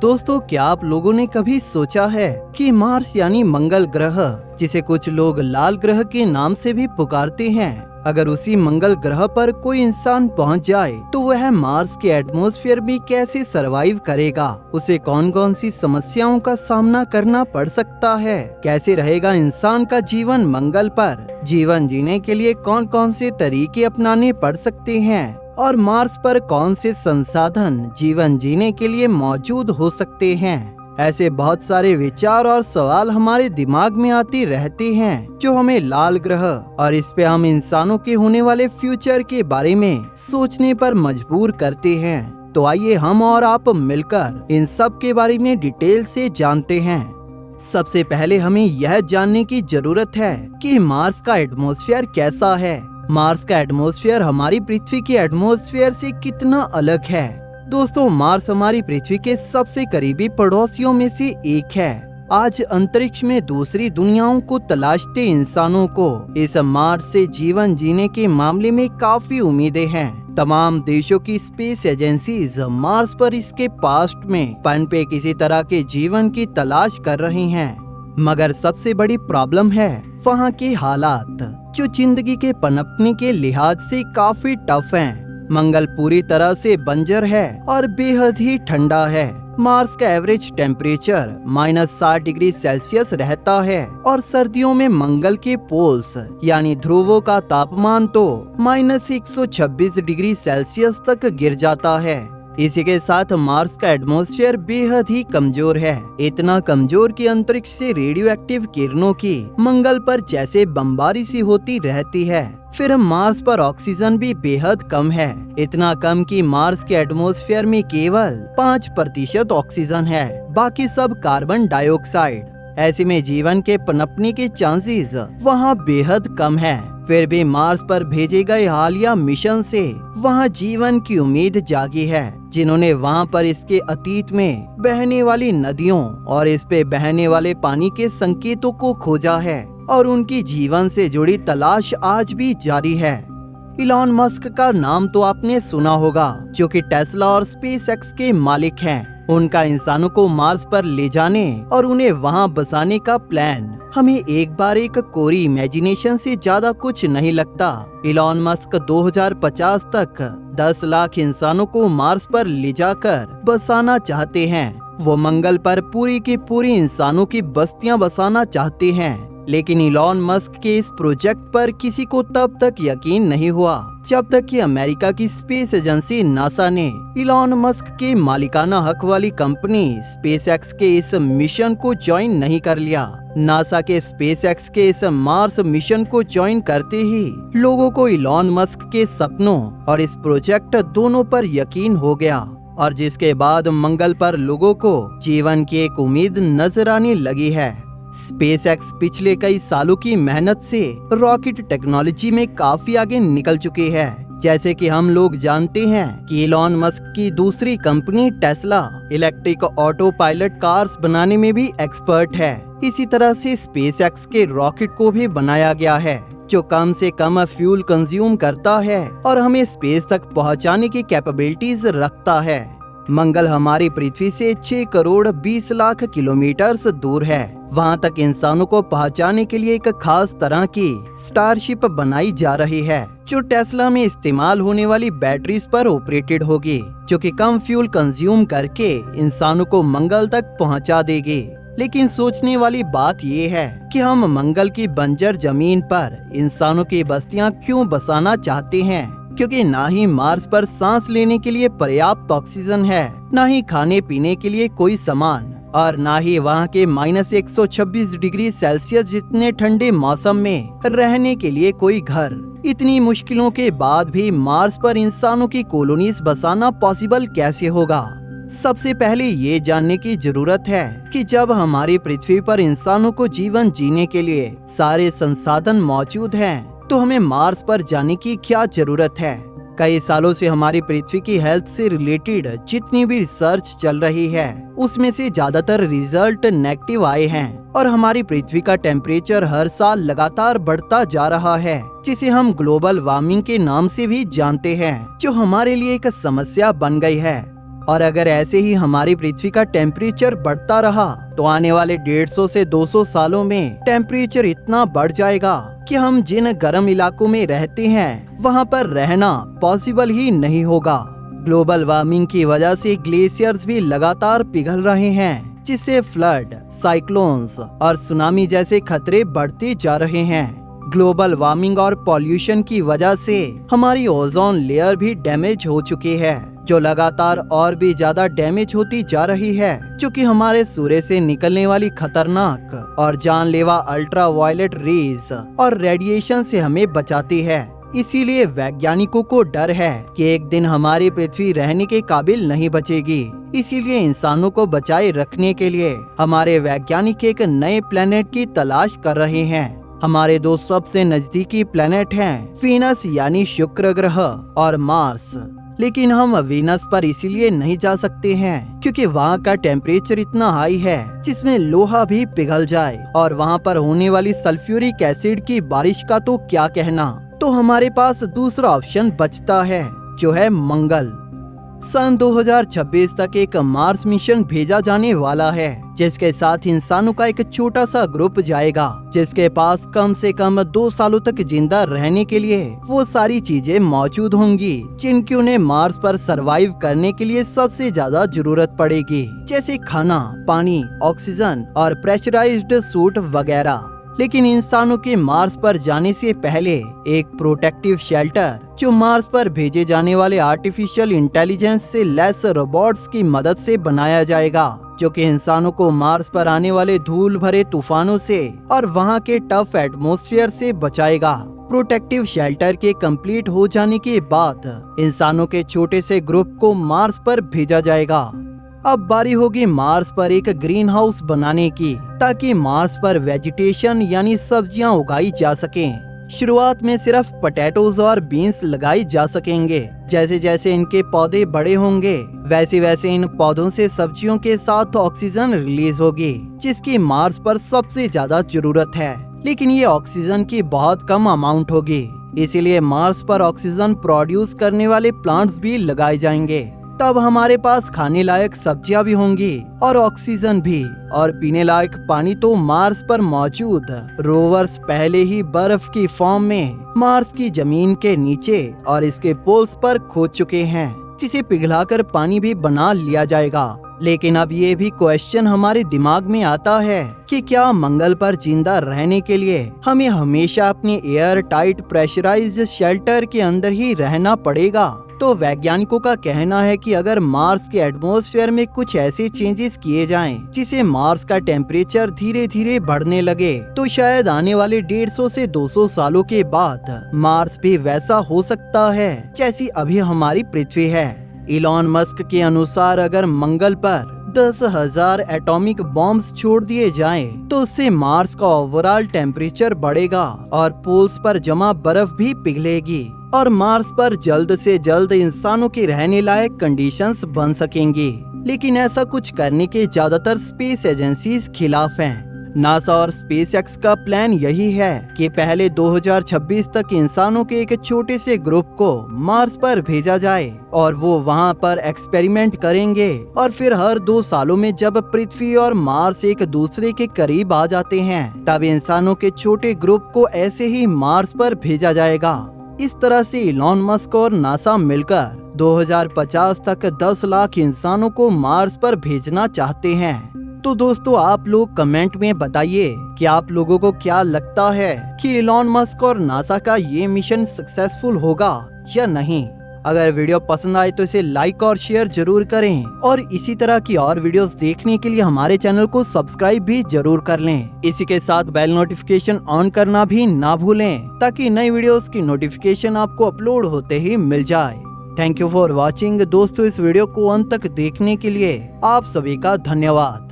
दोस्तों, क्या आप लोगों ने कभी सोचा है कि मार्स यानी मंगल ग्रह, जिसे कुछ लोग लाल ग्रह के नाम से भी पुकारते हैं, अगर उसी मंगल ग्रह पर कोई इंसान पहुंच जाए तो वह मार्स के एटमॉस्फेयर में कैसे सरवाइव करेगा? उसे कौन कौन सी समस्याओं का सामना करना पड़ सकता है? कैसे रहेगा इंसान का जीवन मंगल पर? जीवन जीने के लिए कौन कौन से तरीके अपनाने पड़ सकते हैं? और मार्स पर कौन से संसाधन जीवन जीने के लिए मौजूद हो सकते हैं? ऐसे बहुत सारे विचार और सवाल हमारे दिमाग में आते रहते हैं, जो हमें लाल ग्रह और इस पे हम इंसानों के होने वाले फ्यूचर के बारे में सोचने पर मजबूर करते हैं। तो आइए हम और आप मिलकर इन सब के बारे में डिटेल से जानते हैं। सबसे पहले हमें यह जानने की जरूरत है कि मार्स का एटमॉस्फेयर कैसा है। मार्स का एटमॉस्फेयर हमारी पृथ्वी के एटमॉस्फेयर से कितना अलग है? दोस्तों, मार्स हमारी पृथ्वी के सबसे करीबी पड़ोसियों में से एक है। आज अंतरिक्ष में दूसरी दुनियाओं को तलाशते इंसानों को इस मार्स से जीवन जीने के मामले में काफी उम्मीदें हैं। तमाम देशों की स्पेस एजेंसीज मार्स पर इसके पास्ट में पनपे किसी तरह के जीवन की तलाश कर रही हैं। मगर सबसे बड़ी प्रॉब्लम है वहाँ के हालात, जो जिंदगी के पनपने के लिहाज से काफी टफ हैं। मंगल पूरी तरह से बंजर है और बेहद ही ठंडा है। मार्स का एवरेज टेम्परेचर -60 डिग्री सेल्सियस रहता है और सर्दियों में मंगल के पोल्स यानी ध्रुवों का तापमान तो -126 डिग्री सेल्सियस तक गिर जाता है। इसी के साथ मार्स का एटमॉस्फेयर बेहद ही कमजोर है, इतना कमजोर कि अंतरिक्ष से रेडियो एक्टिव किरणों की मंगल पर जैसे बमबारी सी होती रहती है। फिर मार्स पर ऑक्सीजन भी बेहद कम है, इतना कम कि मार्स के एटमॉस्फेयर में केवल 5% ऑक्सीजन है, बाकी सब कार्बन डाइऑक्साइड। ऐसे में जीवन के पनपने के चांसेस वहाँ बेहद कम है। फिर भी मार्स पर भेजे गए हालिया मिशन से वहाँ जीवन की उम्मीद जागी है, जिन्होंने वहाँ पर इसके अतीत में बहने वाली नदियों और इस पे बहने वाले पानी के संकेतों को खोजा है और उनकी जीवन से जुड़ी तलाश आज भी जारी है। इलॉन मस्क का नाम तो आपने सुना होगा, जो कि टेस्ला और स्पेसएक्स के मालिक हैं। उनका इंसानों को मार्स पर ले जाने और उन्हें वहां बसाने का प्लान हमें एक बार एक कोरी इमेजिनेशन से ज्यादा कुछ नहीं लगता। इलॉन मस्क 2050 तक 10 लाख इंसानों को मार्स पर ले जाकर बसाना चाहते हैं। वो मंगल पर पूरी की पूरी इंसानों की बस्तियां बसाना चाहते हैं। लेकिन इलॉन मस्क के इस प्रोजेक्ट पर किसी को तब तक यकीन नहीं हुआ जब तक कि अमेरिका की स्पेस एजेंसी नासा ने इलॉन मस्क के मालिकाना हक वाली कंपनी स्पेसएक्स के इस मिशन को ज्वाइन नहीं कर लिया। नासा के स्पेसएक्स के इस मार्स मिशन को ज्वाइन करते ही लोगों को इलॉन मस्क के सपनों और इस प्रोजेक्ट दोनों पर यकीन हो गया, और जिसके बाद मंगल पर लोगों को जीवन की एक उम्मीद नजर आने लगी है। स्पेसएक्स पिछले कई सालों की मेहनत से रॉकेट टेक्नोलॉजी में काफी आगे निकल चुकी है। जैसे कि हम लोग जानते हैं कि इलॉन मस्क की दूसरी company Tesla electric auto pilot cars बनाने में भी एक्सपर्ट है। इसी तरह से स्पेसएक्स के रॉकेट को भी बनाया गया है, जो कम से कम फ्यूल कंज्यूम करता है और हमें स्पेस तक पहुंचाने की कैपेबिलिटीज रखता है। मंगल हमारी पृथ्वी से 6 करोड़ 20 लाख किलोमीटर दूर है। वहाँ तक इंसानों को पहुँचाने के लिए एक खास तरह की स्टारशिप बनाई जा रही है, जो टेस्ला में इस्तेमाल होने वाली बैटरीज पर ऑपरेटेड होगी, जो कि कम फ्यूल कंज्यूम करके इंसानों को मंगल तक पहुँचा देगी। लेकिन सोचने वाली बात ये है कि हम मंगल की बंजर जमीन पर इंसानों की बस्तियां क्यों बसाना चाहते हैं, क्योंकि ना ही मार्स पर सांस लेने के लिए पर्याप्त ऑक्सीजन है, ना ही खाने पीने के लिए कोई सामान, और ना ही वहाँ के -126 डिग्री सेल्सियस जितने ठंडे मौसम में रहने के लिए कोई घर। इतनी मुश्किलों के बाद भी मार्स पर इंसानों की कॉलोनीज बसाना पॉसिबल कैसे होगा? सबसे पहले ये जानने की जरूरत है कि जब हमारी पृथ्वी पर इंसानों को जीवन जीने के लिए सारे संसाधन मौजूद हैं, तो हमें मार्स पर जाने की क्या जरूरत है? कई सालों से हमारी पृथ्वी की हेल्थ से रिलेटेड जितनी भी रिसर्च चल रही है, उसमें से ज्यादातर रिजल्ट नेगेटिव आए हैं और हमारी पृथ्वी का टेम्परेचर हर साल लगातार बढ़ता जा रहा है, जिसे हम ग्लोबल वार्मिंग के नाम से भी जानते हैं, जो हमारे लिए एक समस्या बन गई है। और अगर ऐसे ही हमारी पृथ्वी का टेम्परेचर बढ़ता रहा तो आने वाले 150 से 200 सालों में टेम्परेचर इतना बढ़ जाएगा कि हम जिन गर्म इलाकों में रहते हैं वहाँ पर रहना पॉसिबल ही नहीं होगा। ग्लोबल वार्मिंग की वजह से ग्लेशियर्स भी लगातार पिघल रहे हैं, जिससे फ्लड, साइक्लोन्स और सुनामी जैसे खतरे बढ़ते जा रहे हैं। ग्लोबल वार्मिंग और पॉल्यूशन की वजह से हमारी ओजोन लेयर भी डैमेज हो चुकी है, जो लगातार और भी ज्यादा डैमेज होती जा रही है, जो कि हमारे सूर्य से निकलने वाली खतरनाक और जानलेवा अल्ट्रावायलेट रेज और रेडिएशन से हमें बचाती है। इसीलिए वैज्ञानिकों को डर है कि एक दिन हमारी पृथ्वी रहने के काबिल नहीं बचेगी। इसीलिए इंसानों को बचाए रखने के लिए हमारे वैज्ञानिक एक नए प्लेनेट की तलाश कर रहे हैं। हमारे दो सबसे नजदीकी प्लेनेट हैं वीनस यानी शुक्र ग्रह और मार्स। लेकिन हम वीनस पर इसीलिए नहीं जा सकते हैं क्योंकि वहाँ का टेम्परेचर इतना हाई है जिसमें लोहा भी पिघल जाए, और वहाँ पर होने वाली सल्फ्यूरिक एसिड की बारिश का तो क्या कहना। तो हमारे पास दूसरा ऑप्शन बचता है, जो है मंगल। सन 2026 तक एक मार्स मिशन भेजा जाने वाला है, जिसके साथ इंसानों का एक छोटा सा ग्रुप जाएगा, जिसके पास कम से कम 2 सालों तक जिंदा रहने के लिए वो सारी चीजें मौजूद होंगी जिनकी उन्हें मार्स पर सरवाइव करने के लिए सबसे ज्यादा जरूरत पड़ेगी, जैसे खाना, पानी, ऑक्सीजन और प्रेशराइज्ड सूट वगैरह। लेकिन इंसानों के मार्स पर जाने से पहले एक प्रोटेक्टिव शेल्टर, जो मार्स पर भेजे जाने वाले आर्टिफिशियल इंटेलिजेंस से लैस रोबोट्स की मदद से बनाया जाएगा, जो कि इंसानों को मार्स पर आने वाले धूल भरे तूफानों से और वहां के टफ एटमॉस्फेयर से बचाएगा। प्रोटेक्टिव शेल्टर के कंप्लीट हो जाने के बाद इंसानों के छोटे से ग्रुप को मार्स पर भेजा जाएगा। अब बारी होगी मार्स पर एक ग्रीन हाउस बनाने की, ताकि मार्स पर वेजिटेशन यानी सब्जियां उगाई जा सकें। शुरुआत में सिर्फ पोटैटोज और बीन्स लगाई जा सकेंगे। जैसे जैसे इनके पौधे बड़े होंगे वैसे वैसे इन पौधों से सब्जियों के साथ ऑक्सीजन रिलीज होगी, जिसकी मार्स पर सबसे ज्यादा जरूरत है। लेकिन ये ऑक्सीजन की बहुत कम अमाउंट होगी, इसीलिए मार्स पर ऑक्सीजन प्रोड्यूस करने वाले प्लांट्स भी लगाए जाएंगे। तब हमारे पास खाने लायक सब्जियां भी होंगी और ऑक्सीजन भी, और पीने लायक पानी तो मार्स पर मौजूद रोवर्स पहले ही बर्फ की फॉर्म में मार्स की जमीन के नीचे और इसके पोल्स पर खोद चुके हैं, जिसे पिघलाकर पानी भी बना लिया जाएगा। लेकिन अब ये भी क्वेश्चन हमारे दिमाग में आता है कि क्या मंगल पर जिंदा रहने के लिए हमें हमेशा अपने एयर टाइट प्रेशराइज्ड शेल्टर के अंदर ही रहना पड़ेगा। तो वैज्ञानिकों का कहना है कि अगर मार्स के एटमॉस्फेयर में कुछ ऐसे चेंजेस किए जाएं, जिसे मार्स का टेम्परेचर धीरे धीरे बढ़ने लगे, तो शायद आने वाले 150 से 200 सालों के बाद मार्स भी वैसा हो सकता है जैसी अभी हमारी पृथ्वी है। इलॉन मस्क के अनुसार अगर मंगल पर 10,000 एटॉमिक बॉम्ब्स छोड़ दिए जाएं, तो उससे मार्स का ओवरऑल टेम्परेचर बढ़ेगा और पोल्स पर जमा बर्फ भी पिघलेगी और मार्स पर जल्द से जल्द इंसानों के रहने लायक कंडीशंस बन सकेंगी। लेकिन ऐसा कुछ करने के ज्यादातर स्पेस एजेंसीज खिलाफ हैं। नासा और स्पेसएक्स का प्लान यही है कि पहले 2026 तक इंसानों के एक छोटे से ग्रुप को मार्स पर भेजा जाए और वो वहां पर एक्सपेरिमेंट करेंगे, और फिर हर 2 सालों में जब पृथ्वी और मार्स एक दूसरे के करीब आ जाते हैं, तब इंसानों के छोटे ग्रुप को ऐसे ही मार्स पर भेजा जाएगा। इस तरह से इलॉन मस्क और नासा मिलकर 2050 तक 10 लाख इंसानों को मार्स पर भेजना चाहते हैं। तो दोस्तों, आप लोग कमेंट में बताइए कि आप लोगों को क्या लगता है कि इलॉन मस्क और नासा का ये मिशन सक्सेसफुल होगा या नहीं। अगर वीडियो पसंद आए तो इसे लाइक और शेयर जरूर करें, और इसी तरह की और वीडियोस देखने के लिए हमारे चैनल को सब्सक्राइब भी जरूर कर लें। इसी के साथ बेल नोटिफिकेशन ऑन करना भी ना भूलें, ताकि नई वीडियोस की नोटिफिकेशन आपको अपलोड होते ही मिल जाए। थैंक यू फॉर वॉचिंग दोस्तों। इस वीडियो को अंत तक देखने के लिए आप सभी का धन्यवाद।